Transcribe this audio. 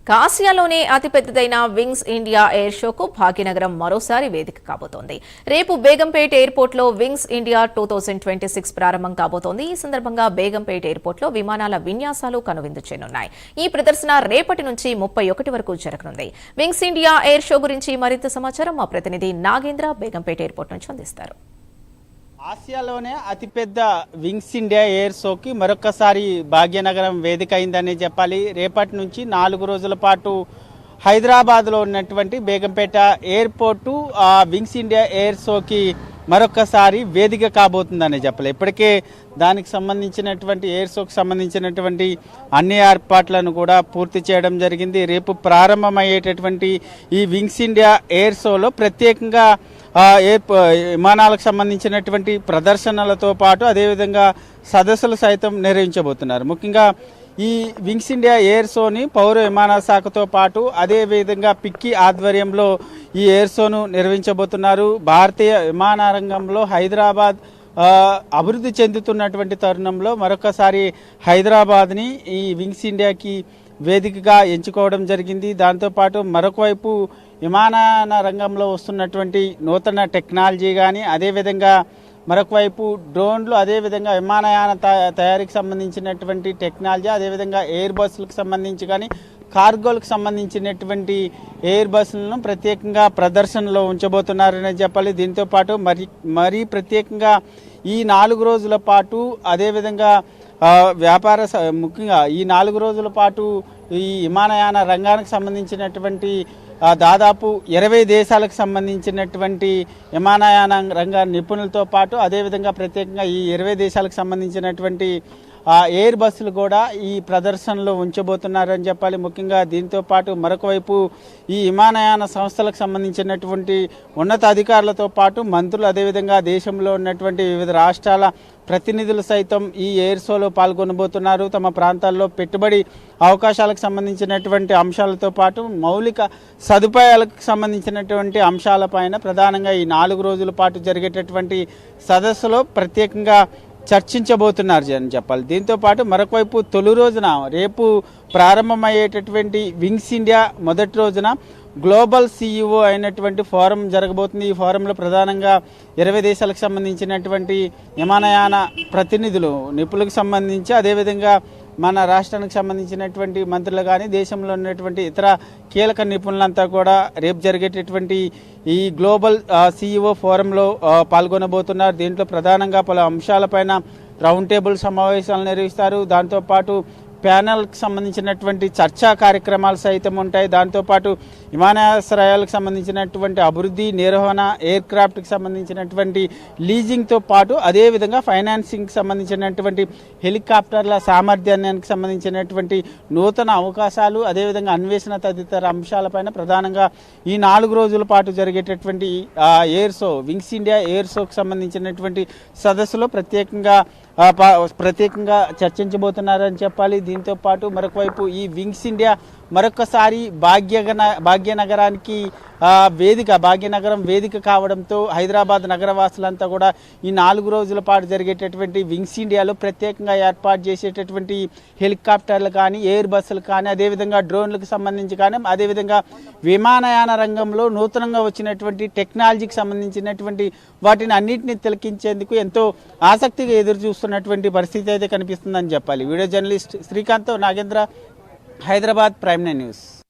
ఆసియాలోనే అతిపెద్దదైన wings India air షోకు Bhagyanagaram మరోసారి వేదిక కాబోతోంది. రేపు బేగంపేట్ ఎయిర్పోర్ట్లో వింగ్స్ ఇండియా 2026 ప్రారంభం కాబోతోంది. ఈ సందర్భంగా బేగంపేట్ ఎయిర్పోర్ట్లో విమానాల విన్యాసాలు కనువిందు చేయనున్నాయి. ఈ ప్రదర్శన రేపటి నుంచి 31 వరకు జరగనుంది. వింగ్స్ ఇండియా ఎయిర్ షో గురించి మరింత సమాచారం మా ప్రతినిధి నాగేంద్ర బేగంపేట్ ఎయిర్పోర్ట్ నుంచి అందిస్తారు. ఆసియాలోనే అతిపెద్ద వింగ్స్ ఇండియా ఎయిర్ షోకి మరొకసారి భాగ్యనగరం వేదిక అయిందని చెప్పాలి. రేపటి నుంచి 4 రోజుల పాటు హైదరాబాద్లో ఉన్నటువంటి Begumpet airport wings India air షోకి మరొకసారి వేదిక కాబోతుందని చెప్పాలి. ఇప్పటికే దానికి సంబంధించినటువంటి ఎయిర్ షోకి సంబంధించినటువంటి అన్ని ఏర్పాట్లను కూడా పూర్తి చేయడం జరిగింది. రేపు ప్రారంభమయ్యేటటువంటి ఈ వింగ్స్ ఇండియా ఎయిర్ షోలో ప్రత్యేకంగా విమానాలకు సంబంధించినటువంటి ప్రదర్శనలతో పాటు అదేవిధంగా సదస్సులు సైతం నిర్వహించబోతున్నారు. ముఖ్యంగా ఈ వింగ్స్ ఇండియా ఎయిర్ షోని పౌర విమాన శాఖతో పాటు అదేవిధంగా పిక్కీ ఆధ్వర్యంలో ఈ ఎయిర్ షోను నిర్వహించబోతున్నారు. భారతీయ విమాన రంగంలో హైదరాబాద్ అభివృద్ధి చెందుతున్నటువంటి తరుణంలో మరొకసారి హైదరాబాద్ని ఈ వింగ్స్ ఇండియాకి వేదికగా ఎంచుకోవడం జరిగింది. దాంతోపాటు మరొక వైపు విమానయాన రంగంలో వస్తున్నటువంటి నూతన టెక్నాలజీ కానీ అదేవిధంగా మరొక వైపు డ్రోన్లు అదేవిధంగా విమానయాన తయారీకి సంబంధించినటువంటి టెక్నాలజీ అదేవిధంగా ఎయిర్ బస్సులకు సంబంధించి కానీ కార్గోలకు సంబంధించినటువంటి ఎయిర్ బస్సులను ప్రత్యేకంగా ప్రదర్శనలో ఉంచబోతున్నారని చెప్పాలి. దీంతో పాటు మరీ ప్రత్యేకంగా ఈ 4 రోజుల పాటు అదేవిధంగా ముఖ్యంగా ఈ 4 రోజుల పాటు ఈ విమానయాన రంగానికి సంబంధించినటువంటి దాదాపు 20 దేశాలకు సంబంధించినటువంటి విమానయాన రంగ నిపుణులతో పాటు అదేవిధంగా ప్రత్యేకంగా ఈ 20 దేశాలకు సంబంధించినటువంటి ఎయిర్ బస్సులు కూడా ఈ ప్రదర్శనలో ఉంచబోతున్నారని చెప్పాలి. ముఖ్యంగా దీంతో పాటు మరొక వైపు ఈ విమానయాన సంస్థలకు సంబంధించినటువంటి ఉన్నత అధికారులతో పాటు మంత్రులు అదేవిధంగా దేశంలో ఉన్నటువంటి వివిధ రాష్ట్రాల ప్రతినిధులు సైతం ఈ ఎయిర్ షోలో పాల్గొనబోతున్నారు. తమ ప్రాంతాల్లో పెట్టుబడి అవకాశాలకు సంబంధించినటువంటి అంశాలతో పాటు మౌలిక సదుపాయాలకు సంబంధించినటువంటి అంశాలపైన ప్రధానంగా ఈ 4 రోజుల పాటు జరిగేటటువంటి సదస్సులో ప్రత్యేకంగా చర్చించబోతున్నారు అని చెప్పాలి. దీంతో పాటు మరొక వైపు తొలి రోజున రేపు ప్రారంభమయ్యేటటువంటి వింగ్స్ ఇండియా మొదటి రోజున గ్లోబల్ CEO అయినటువంటి ఫోరం జరగబోతుంది. ఈ ఫోరంలో ప్రధానంగా 20 దేశాలకు సంబంధించినటువంటి విమానయాన ప్రతినిధులు నిపుణులకు సంబంధించి అదేవిధంగా మన రాష్ట్రానికి సంబంధించినటువంటి మంత్రులు కానీ దేశంలో ఉన్నటువంటి ఇతర కీలక నిపుణులంతా కూడా రేపు జరిగేటటువంటి ఈ గ్లోబల్ CEO ఫోరంలో పాల్గొనబోతున్నారు. దీంట్లో ప్రధానంగా పలు అంశాలపైన రౌండ్ టేబుల్ సమావేశాలు నిర్వహిస్తారు. దాంతోపాటు ప్యానెల్కి సంబంధించినటువంటి చర్చా కార్యక్రమాలు సైతం ఉంటాయి. దాంతోపాటు విమానాశ్రయాలకు సంబంధించినటువంటి అభివృద్ధి నిర్వహణ ఎయిర్ క్రాఫ్ట్కి సంబంధించినటువంటి లీజింగ్తో పాటు అదేవిధంగా ఫైనాన్సింగ్కి సంబంధించినటువంటి హెలికాప్టర్ల సామర్థ్యానికి సంబంధించినటువంటి నూతన అవకాశాలు అదేవిధంగా అన్వేషణ తదితర అంశాలపైన ప్రధానంగా ఈ 4 రోజుల పాటు జరిగేటటువంటి air show wings India air షోకి సంబంధించినటువంటి సదస్సులో ప్రత్యేకంగా చర్చించబోతున్నారని చెప్పాలి. దీంతో పాటు మరొక వైపు ఈ వింగ్స్ ఇండియా మరొకసారి భాగ్యనగరానికి భాగ్యనగరం వేదిక కావడంతో హైదరాబాద్ నగరవాసులంతా కూడా ఈ 4 రోజుల పాటు జరిగేటటువంటి వింగ్స్ ఇండియాలో ప్రత్యేకంగా ఏర్పాటు చేసేటటువంటి హెలికాప్టర్లు కానీ ఎయిర్ బస్సులు కానీ అదేవిధంగా డ్రోన్లకు సంబంధించి కానీ అదేవిధంగా విమానయాన రంగంలో నూతనంగా వచ్చినటువంటి టెక్నాలజీకి సంబంధించినటువంటి వాటిని అన్నింటినీ తిలకించేందుకు ఎంతో ఆసక్తిగా ఎదురు చూస్తున్నటువంటి పరిస్థితి అయితే కనిపిస్తుందని చెప్పాలి. Video journalist Srikanth, Nagendra, Hyderabad, Prime9 news.